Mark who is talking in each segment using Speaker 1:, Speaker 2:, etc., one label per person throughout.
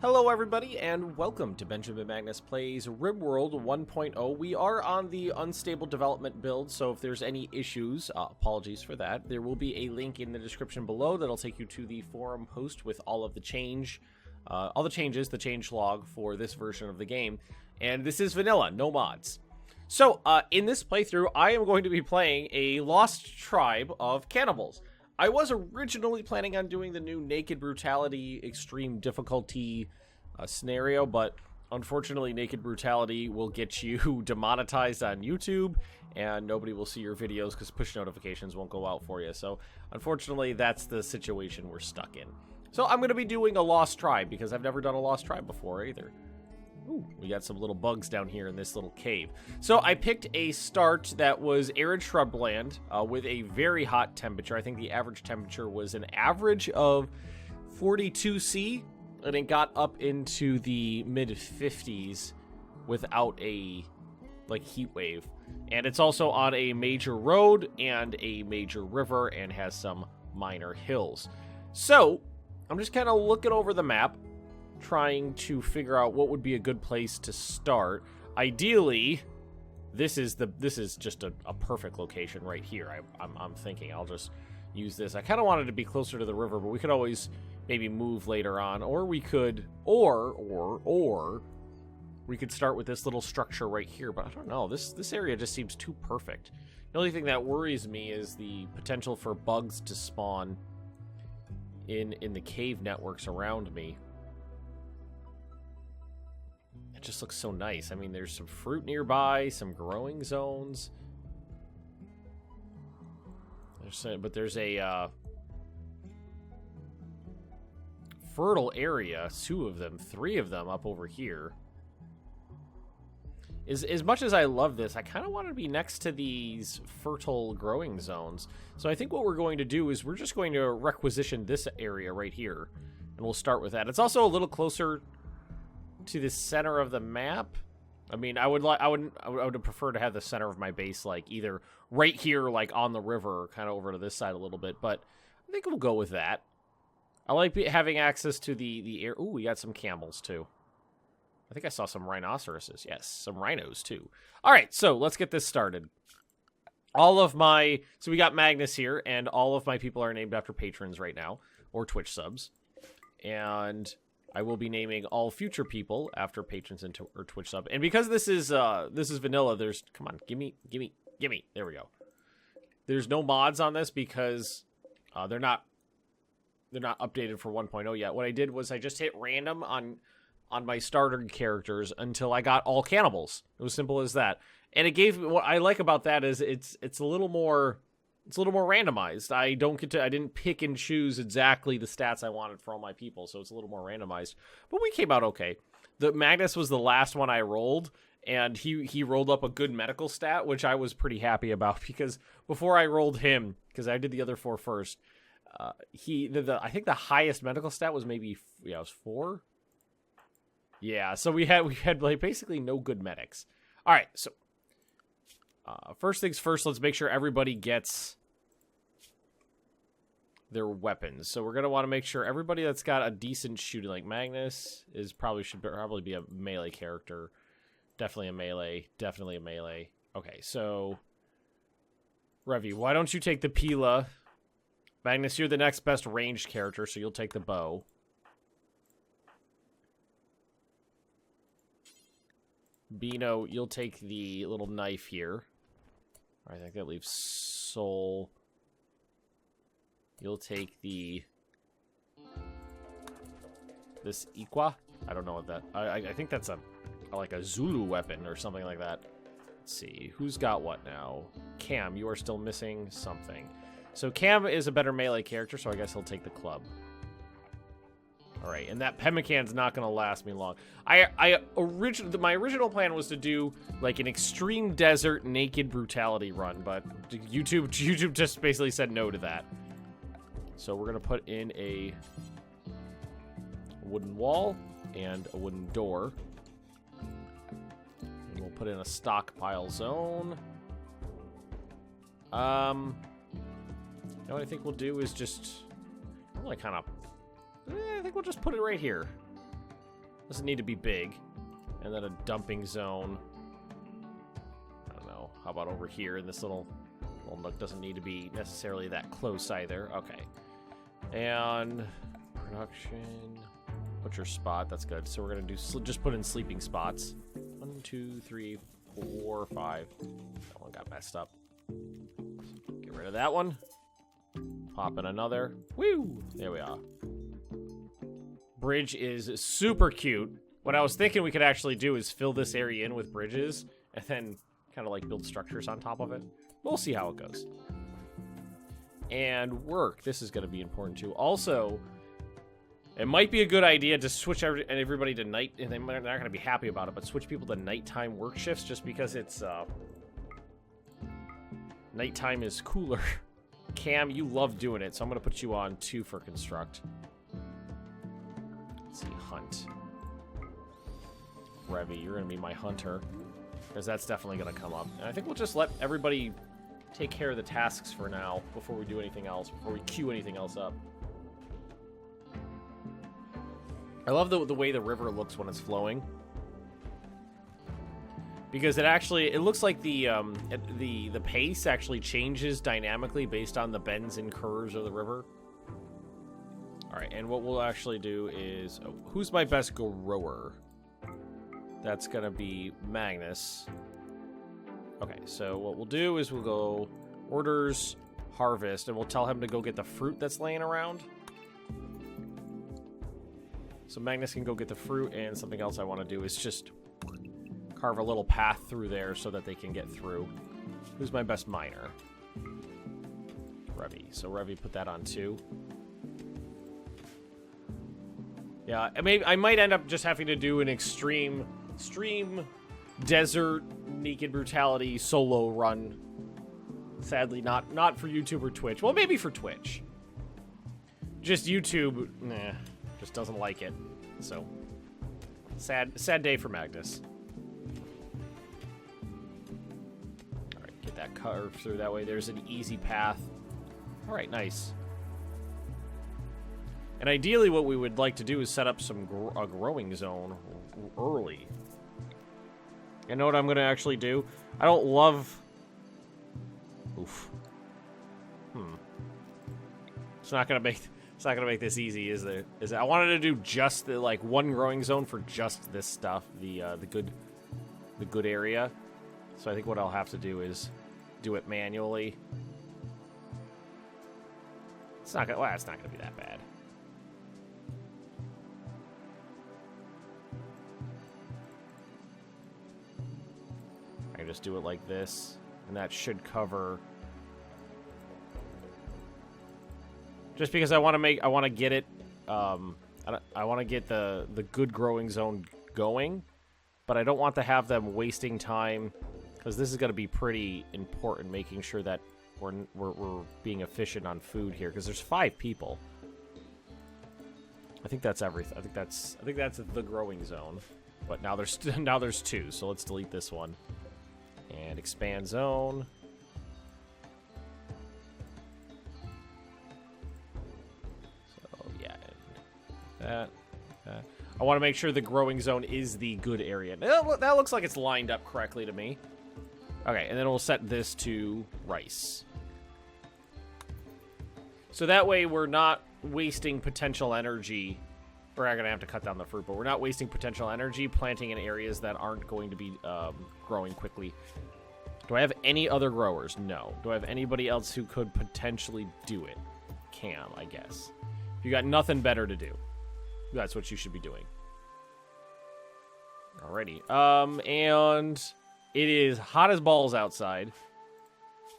Speaker 1: Hello everybody, and welcome to Benjamin Magnus Plays Rimworld 1.0. We are on the unstable development build, so if there's any issues, apologies for that. There will be a link in the description below that'll take you to the forum post with all of the changes, the change log for this version of the game. And this is vanilla, no mods. So, in this playthrough, I am going to be playing a lost tribe of cannibals. I was originally planning on doing the new Naked Brutality Extreme Difficulty scenario, but unfortunately Naked Brutality will get you demonetized on YouTube, and nobody will see your videos because push notifications won't go out for you. So unfortunately, that's the situation we're stuck in. So I'm going to be doing a Lost Tribe, because I've never done a Lost Tribe before either. Ooh, we got some little bugs down here in this little cave. So I picked a start that was arid shrubland with a very hot temperature. I think the average temperature was an average of 42°C, and it got up into the mid-50s without a heat wave. And it's also on a major road and a major river and has some minor hills. So I'm just kind of looking over the map, trying to figure out what would be a good place to start. Ideally, this is just a perfect location right here. I'm thinking I'll just use this. I kind of wanted to be closer to the river, but we could always maybe move later on, or we could we could start with this little structure right here. But I don't know, this area just seems too perfect. The only thing that worries me is the potential for bugs to spawn in the cave networks around me. It just looks so nice. I mean, there's some fruit nearby, some growing zones. There's a fertile area, three of them up over here. As much as I love this, I kind of want to be next to these fertile growing zones. So I think what we're going to do is we're just going to requisition this area right here, and we'll start with that. It's also a little closer to the center of the map. I mean, I would prefer to have the center of my base either right here, on the river, or kind of over to this side a little bit, but I think we'll go with that. I like having access to the air. Ooh, we got some camels too. I think I saw some rhinoceroses. Yes, some rhinos too. All right, so let's get this started. So we got Magnus here, and all of my people are named after patrons right now, or Twitch subs, and I will be naming all future people after patrons or Twitch sub. And because this is vanilla, come on, gimme. There we go. There's no mods on this because they're not updated for 1.0 yet. What I did was I just hit random on my starter characters until I got all cannibals. It was simple as that. And it gave me, what I like about that is it's a little more randomized. I didn't pick and choose exactly the stats I wanted for all my people, so it's a little more randomized. But we came out okay. The Magnus was the last one I rolled, and he rolled up a good medical stat, which I was pretty happy about, because before I rolled him, because I did the other four first, I think the highest medical stat was maybe, it was 4. Yeah, so we had basically no good medics. All right, so first things first, let's make sure everybody gets their weapons. So we're going to want to make sure everybody that's got a decent shooting, like Magnus, should probably be a melee character. Definitely a melee. Okay, so Revy, why don't you take the Pila? Magnus, you're the next best ranged character, so you'll take the bow. Bino, you'll take the little knife here. I think that leaves Soul. You'll take this Iqua. I don't know what that. I think that's like a Zulu weapon or something like that. Let's see who's got what now. Cam, you are still missing something. So Cam is a better melee character, so I guess he'll take the club. All right, and that pemmican's not going to last me long. My original plan was to do an extreme desert naked brutality run, but YouTube just basically said no to that. So we're going to put in a wooden wall and a wooden door. And we'll put in a stockpile zone. What I think we'll do is just I think we'll just put it right here. Doesn't need to be big. And then a dumping zone. I don't know. How about over here in this little nook? Doesn't need to be necessarily that close either. Okay. And production. Butcher spot. That's good. So we're going to do just put in sleeping spots. 1, 2, 3, 4, 5. That one got messed up. Get rid of that one. Pop in another. Woo! There we are. Bridge is super cute. What I was thinking we could actually do is fill this area in with bridges and then kind of like build structures on top of it. We'll see how it goes. And work. This is going to be important too. Also, it might be a good idea to switch everybody to night, and they're not going to be happy about it, but switch people to nighttime work shifts just because it's nighttime is cooler. Cam, you love doing it, so I'm going to put you on 2 for construct. Let's see, hunt. Revy, you're going to be my hunter, because that's definitely going to come up. And I think we'll just let everybody take care of the tasks for now before we do anything else, before we queue anything else up. I love the way the river looks when it's flowing, because it looks like the pace actually changes dynamically based on the bends and curves of the river. All right, and what we'll actually do is, who's my best grower? That's gonna be Magnus. Okay, so what we'll do is we'll go orders, harvest, and we'll tell him to go get the fruit that's laying around. So Magnus can go get the fruit, and something else I want to do is just carve a little path through there so that they can get through. Who's my best miner? Revy. So Revy, put that on 2. Yeah, I might end up just having to do an extreme desert naked brutality solo run. Sadly, not for YouTube or Twitch. Well, maybe for Twitch. Just YouTube, nah, just doesn't like it. So, sad day for Magnus. All right, get that carved through that way. There's an easy path. All right, nice. And ideally, what we would like to do is set up a growing zone early. You know what I'm going to actually do? I don't love... Oof. It's not going to make this easy, is it? I wanted to do just the one growing zone for just this stuff, the good area. So I think what I'll have to do is do it manually. It's not gonna be that bad. I can just do it like this, and that should cover. Just because I want to get it, I want to get the good growing zone going, but I don't want to have them wasting time, because this is going to be pretty important, making sure that we're being efficient on food here, because there's 5 people. I think that's everything. I think that's the growing zone, but now there's 2. So let's delete this one and expand zone. That. I want to make sure the growing zone is the good area. That looks like it's lined up correctly to me. Okay, and then we'll set this to rice. So that way we're not wasting potential energy. We're not going to have to cut down the fruit, but we're not wasting potential energy planting in areas that aren't going to be growing quickly. Do I have any other growers? No. Do I have anybody else who could potentially do it? Cam, I guess. You got nothing better to do. That's what you should be doing. Alrighty. And it is hot as balls outside,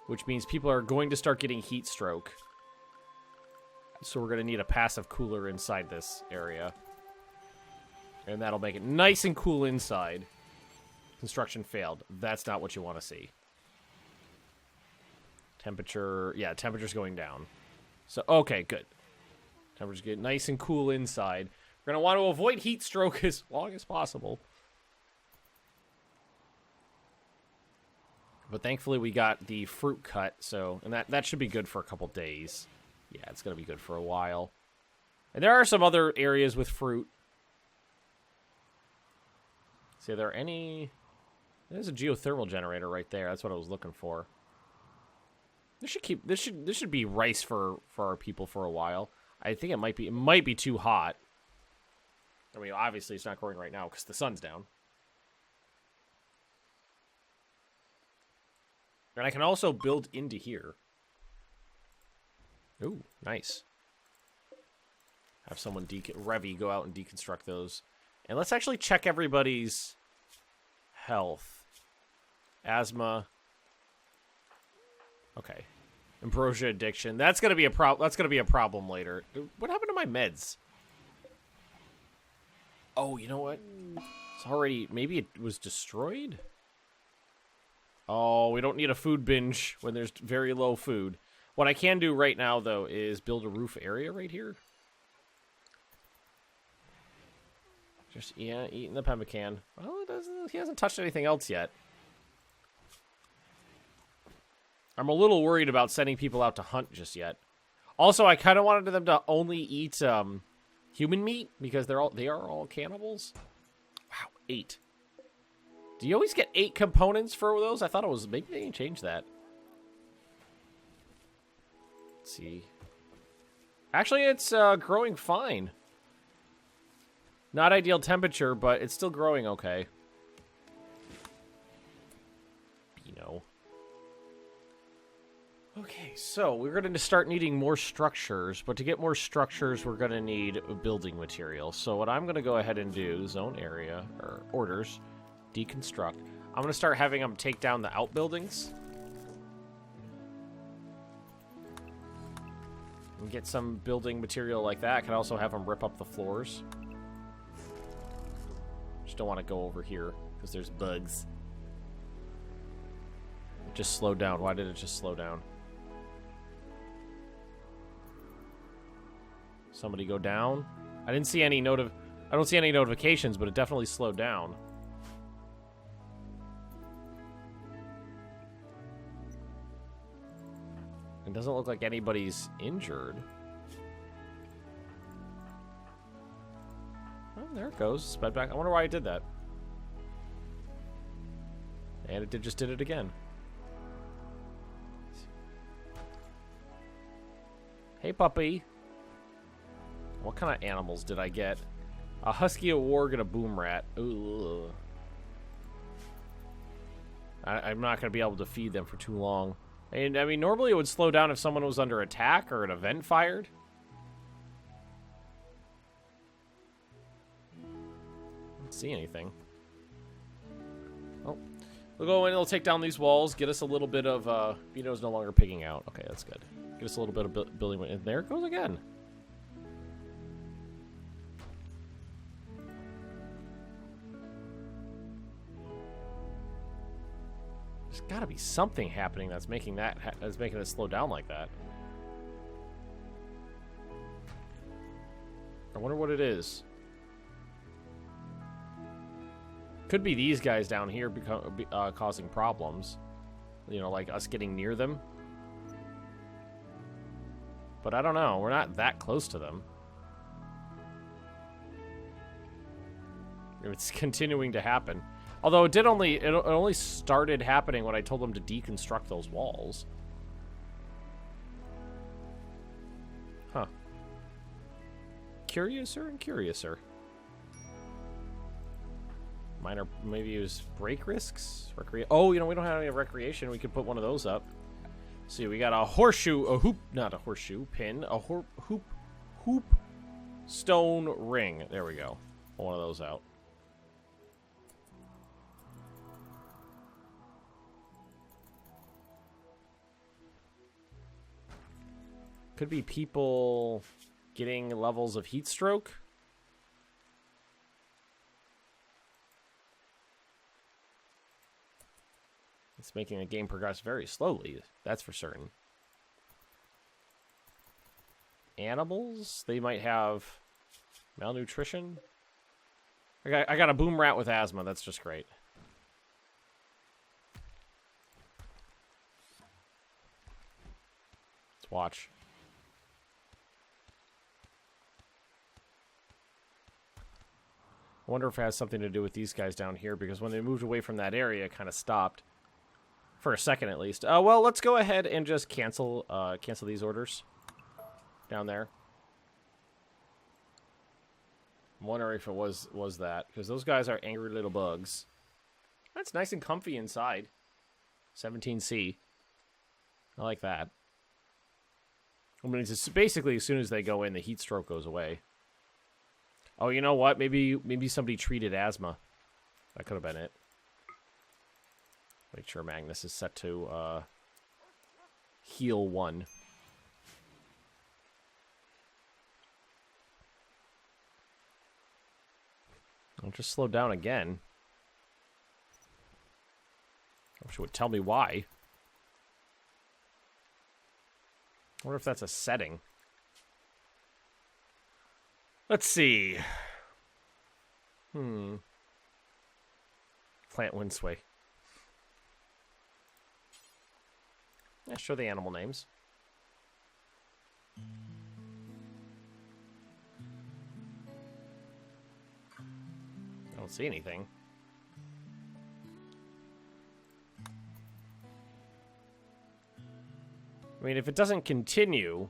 Speaker 1: which means people are going to start getting heat stroke. So we're going to need a passive cooler inside this area. And that'll make it nice and cool inside. Construction failed. That's not what you want to see. Temperature, yeah, temperature's going down. So, okay, good. Temperature's getting nice and cool inside. We're going to want to avoid heat stroke as long as possible. But thankfully we got the fruit cut, so, and that should be good for a couple days. Yeah, it's going to be good for a while. And there are some other areas with fruit. See, are there any... There's a geothermal generator right there. That's what I was looking for. This should be rice for our people for a while. I think it might be too hot. I mean, obviously it's not growing right now because the sun's down. And I can also build into here. Ooh, nice. Have someone Revy go out and deconstruct those. And let's actually check everybody's health. Asthma. Okay. Ambrosia addiction. That's gonna be a problem later. What happened to my meds? Oh, you know what? It's already... Maybe it was destroyed? Oh, we don't need a food binge when there's very low food. What I can do right now, though, is build a roof area right here. Just, yeah, eating the pemmican. Well, he hasn't touched anything else yet. I'm a little worried about sending people out to hunt just yet. Also, I kind of wanted them to only eat human meat because they are all cannibals. Wow, 8. Do you always get 8 components for those? I thought it was... Maybe they can change that. Let's see. Actually, it's growing fine. Not ideal temperature, but it's still growing okay. Beano. Okay, so we're going to start needing more structures, but to get more structures, we're going to need building material. So what I'm going to go ahead and do, zone area, or orders, deconstruct. I'm going to start having them take down the outbuildings. And get some building material like that. I can also have them rip up the floors. Just don't want to go over here, because there's bugs. It just slowed down. Why did it just slow down? Somebody go down. I didn't see any I don't see any notifications, but it definitely slowed down. It doesn't look like anybody's injured. Oh, there it goes. Sped back. I wonder why it did that. And it just did it again. Hey, puppy. What kind of animals did I get? A husky, a warg, and a boom rat. Ooh. I'm not going to be able to feed them for too long. And, I mean, normally it would slow down if someone was under attack or an event fired. I don't see anything. Oh. We'll go in, it'll take down these walls, get us a little bit of, Vito's no longer picking out. Okay, that's good. Get us a little bit of building. And there it goes again. There's got to be something happening that's making it slow down like that. I wonder what it is. Could be these guys down here causing problems. You know, like us getting near them. But I don't know. We're not that close to them. It's continuing to happen. Although it only started happening when I told them to deconstruct those walls. Huh. Curiouser and curiouser. Minor, maybe use break risks? Oh, you know, we don't have any recreation. We could put one of those up. See, we got a horseshoe, a hoop, not a horseshoe, pin, a hoop, stone ring. There we go. Pull one of those out. Could be people getting levels of heat stroke. It's making the game progress very slowly, that's for certain. Animals? They might have malnutrition. I got a boom rat with asthma, that's just great. Let's watch. I wonder if it has something to do with these guys down here, because when they moved away from that area, it kind of stopped. For a second, at least. Well, let's go ahead and just cancel these orders down there. I'm wondering if it was that, because those guys are angry little bugs. That's nice and comfy inside. 17C. I like that. I mean, it's basically as soon as they go in, the heat stroke goes away. Oh, you know what? Maybe somebody treated asthma. That could have been it. Make sure Magnus is set to heal 1. I'll just slow down again. I wish it would tell me why. I wonder if that's a setting. Let's see. Plant wind sway. Yeah, show the animal names. I don't see anything. I mean, if it doesn't continue,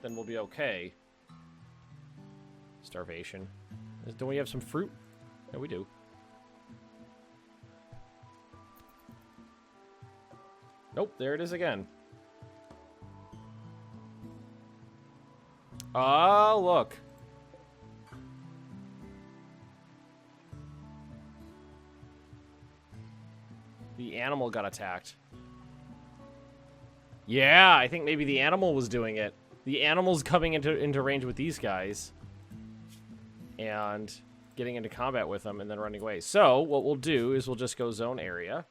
Speaker 1: then we'll be okay. Starvation. Don't we have some fruit? Yeah, we do. Nope, there it is again. Oh, look. The animal got attacked. Yeah, I think maybe the animal was doing it. The animal's coming into range with these guys. And getting into combat with them and then running away. So, what we'll do is we'll just go zone area.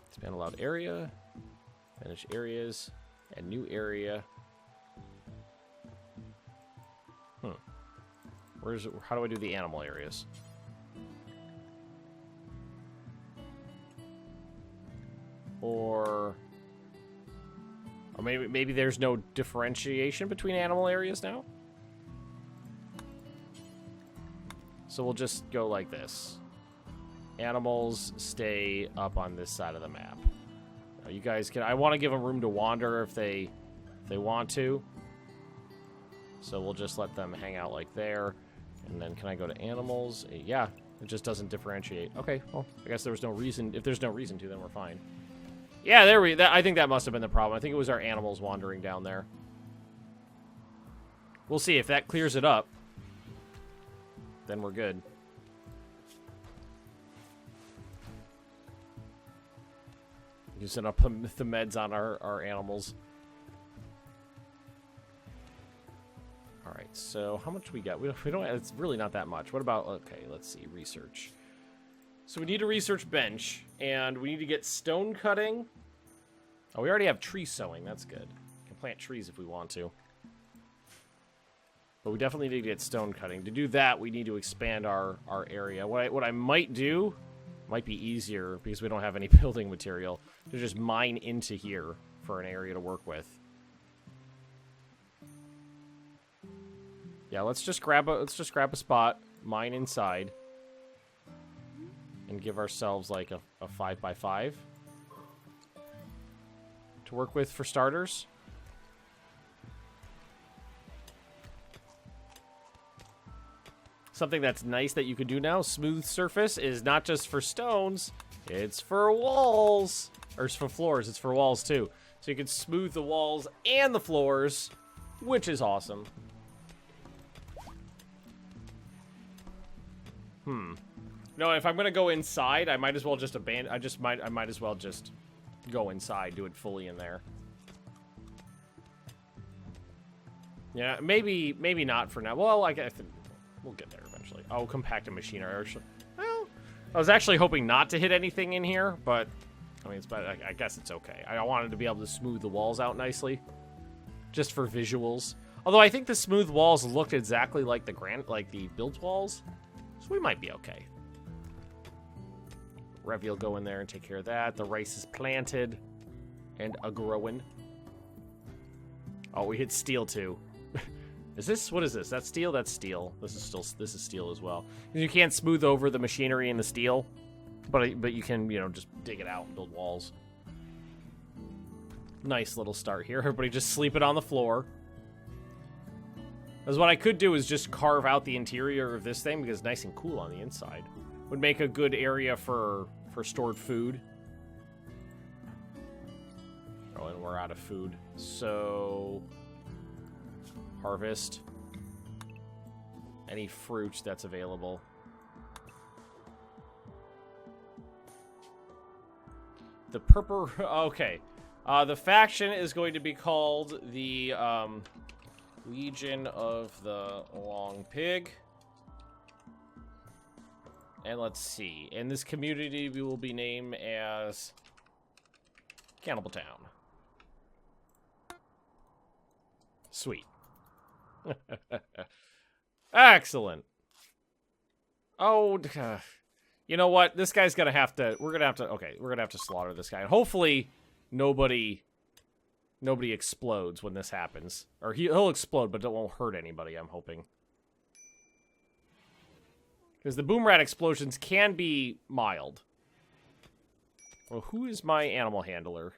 Speaker 1: Expand allowed area. Finish areas. And new area. How do I do the animal areas? Or maybe there's no differentiation between animal areas now? So we'll just go like this. Animals stay up on this side of the map. Now you guys can... I want to give them room to wander if they want to. So we'll just let them hang out like there. And then can I go to animals? Yeah, it just doesn't differentiate. Okay, well, I guess there was no reason. If there's no reason to, then we're fine. Yeah, I think that must have been the problem. I think it was our animals wandering down there. We'll see if that clears it up. Then we're good. Using up the meds on our animals. Alright, so how much we got? We don't. It's really not that much. What about... Okay, let's see. Research. So we need to research bench, and we need to get stone cutting. Oh, we already have tree sowing. That's good. We can plant trees if we want to. But we definitely need to get stone cutting. To do that, we need to expand our area. What I might do, might be easier, because we don't have any building material, to just mine into here for an area to work with. Yeah, let's just grab a spot, mine inside, and give ourselves like a 5x5 to work with for starters. Something that's nice that you can do now, smooth surface, is not just for stones, it's for walls. Or it's for floors, it's for walls too. So you can smooth the walls and the floors, which is awesome. No, if I'm gonna go inside, I might as well just abandon. I might as well just go inside, do it fully in there. Yeah, maybe not for now. Well, I guess we'll get there eventually. Oh, compacted machinery. Well, I was actually hoping not to hit anything in here, but I mean, I guess it's okay. I wanted to be able to smooth the walls out nicely, just for visuals. Although I think the smooth walls looked exactly like the built walls, so we might be okay. Revy will go in there and take care of that. The rice is planted and a-growing. Oh, we hit steel too. Is this, what is this? That's steel? That's steel. This is steel as well. You can't smooth over the machinery and the steel, but you can, you know, just dig it out and build walls. Nice little start here. Everybody just sleeping on the floor. Because what I could do is just carve out the interior of this thing because it's nice and cool on the inside. Would make a good area for stored food. Oh, and we're out of food. So... harvest any fruit that's available. The purple... okay. The faction is going to be called the Legion of the Long Pig. And let's see. In this community, we will be named as Cannibal Town. Sweet. Excellent. Oh, you know what? This guy's gonna have to. We're gonna have to. Okay, we're gonna have to slaughter this guy. And hopefully, nobody explodes when this happens, or he'll explode, but it won't hurt anybody. I'm hoping, because the boom rat explosions can be mild. Well, who is my animal handler?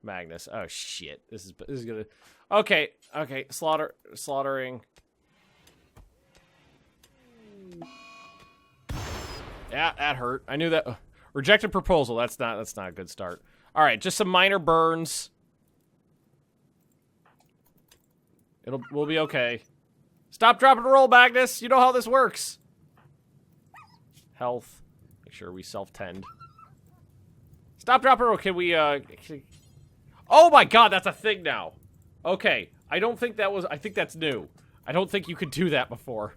Speaker 1: Magnus. Oh shit! This is gonna. Okay, slaughtering. Yeah, that hurt. I knew that. Rejected proposal. That's not a good start. All right, just some minor burns. We'll be okay. Stop, drop, and roll, Magnus. You know how this works. Health. Make sure we self-tend. Stop, drop, and roll. Can we? Oh my God, that's a thing now. Okay, I don't think that was... I think that's new. I don't think you could do that before.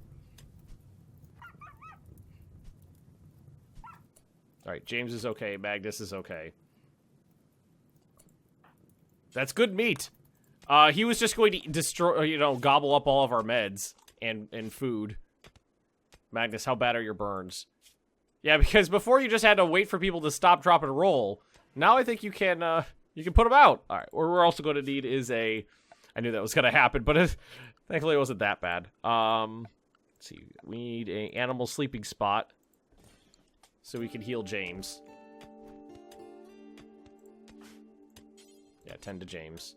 Speaker 1: Alright, James is okay. Magnus is okay. That's good meat. He was just going to destroy... you know, gobble up all of our meds and food. Magnus, how bad are your burns? Yeah, because before you just had to wait for people to stop, drop, and roll. Now I think you can put them out. Alright, what we're also going to need is a... I knew that was going to happen, but thankfully it wasn't that bad. Let's see. We need an animal sleeping spot so we can heal James. Yeah, tend to James.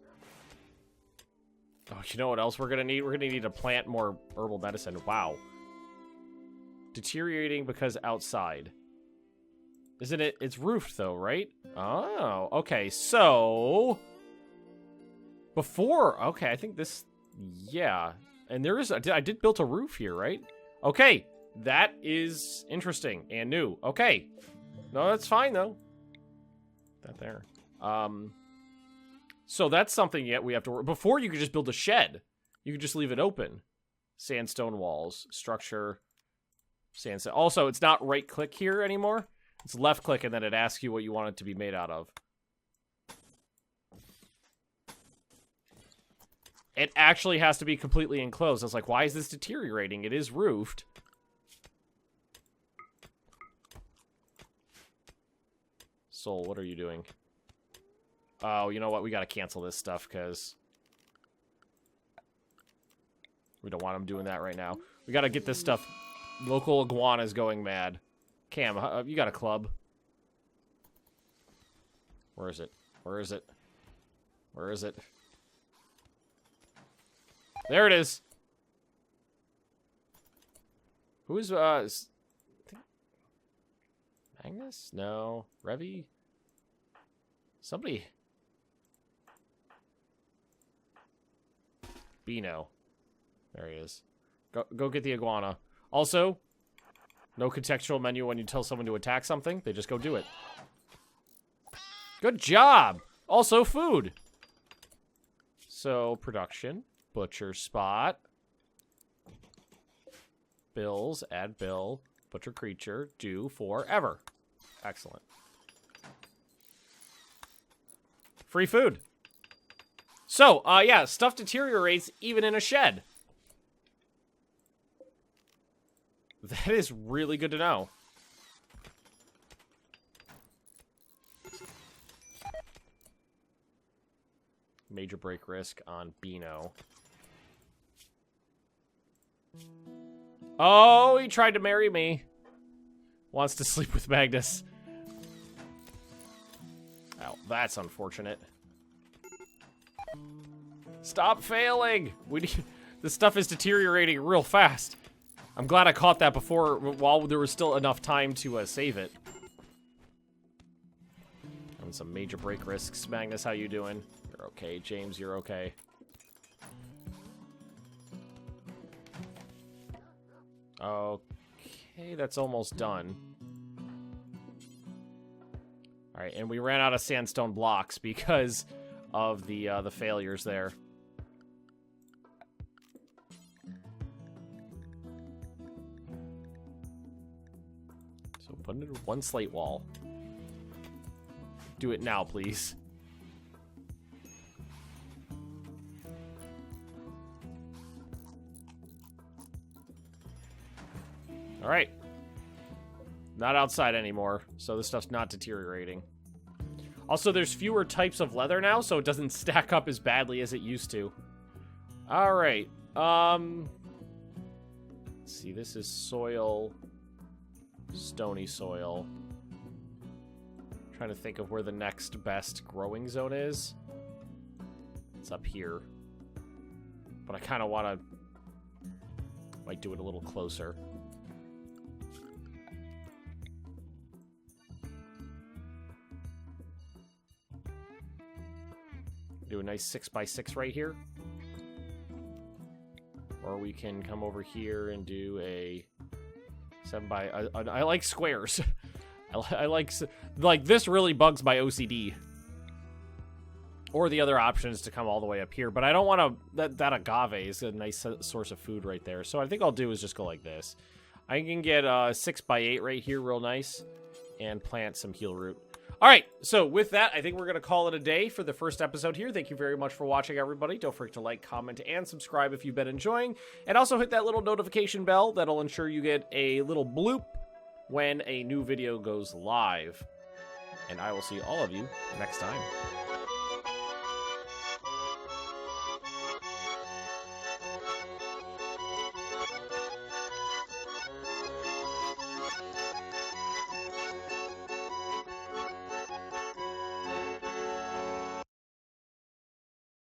Speaker 1: Oh, you know what else we're going to need? We're going to need to plant more herbal medicine. Wow. Deteriorating because outside. Isn't it? It's roofed, though, right? Oh, okay. So... before, okay, I think this, yeah. And there is, I did build a roof here, right? Okay, that is interesting and new. Okay. No, that's fine, though. That there. So that's something yet we have to work. Before, you could just build a shed. You could just leave it open. Sandstone walls, structure, sandstone. Also, it's not right-click here anymore. It's left-click, and then it asks you what you want it to be made out of. It actually has to be completely enclosed. I was like, why is this deteriorating? It is roofed. Soul, what are you doing? Oh, you know what? We gotta cancel this stuff, because... we don't want them doing that right now. We gotta get this stuff... local iguanas going mad. Cam, you got a club. Where is it? Where is it? Where is it? There it is. Who is, Magnus? No. Revy? Somebody. Bino. There he is. Go get the iguana. Also, no contextual menu when you tell someone to attack something. They just go do it. Good job! Also, food. So, production. Butcher spot. Bills. Add bill. Butcher creature. Do forever. Excellent. Free food. So, yeah, stuff deteriorates even in a shed. That is really good to know. Major break risk on Beano. Oh, he tried to marry me. Wants to sleep with Magnus. Oh, that's unfortunate. Stop failing! This stuff is deteriorating real fast. I'm glad I caught that before, while there was still enough time to save it. Having some major break risks. Magnus, how you doing? You're okay. James, you're okay. Okay, that's almost done. Alright, and we ran out of sandstone blocks because of the failures there. So put it in one slate wall. Do it now, please. Alright. Not outside anymore, so this stuff's not deteriorating. Also, there's fewer types of leather now, so it doesn't stack up as badly as it used to. Alright. Let's see, this is soil. Stony soil. Trying to think of where the next best growing zone is. It's up here. But I kind of want to... might do it a little closer. Do a nice 6x6 right here. Or we can come over here and do a 7 by... I like squares. I like this really bugs my OCD. Or the other option is to come all the way up here, but I don't want to... That agave is a nice source of food right there. So I think I'll do is just go like this. I can get 6x8 right here real nice and plant some heal root. All right, so with that, I think we're going to call it a day for the first episode here. Thank you very much for watching, everybody. Don't forget to like, comment, and subscribe if you've been enjoying. And also hit that little notification bell. That'll ensure you get a little bloop when a new video goes live. And I will see all of you next time.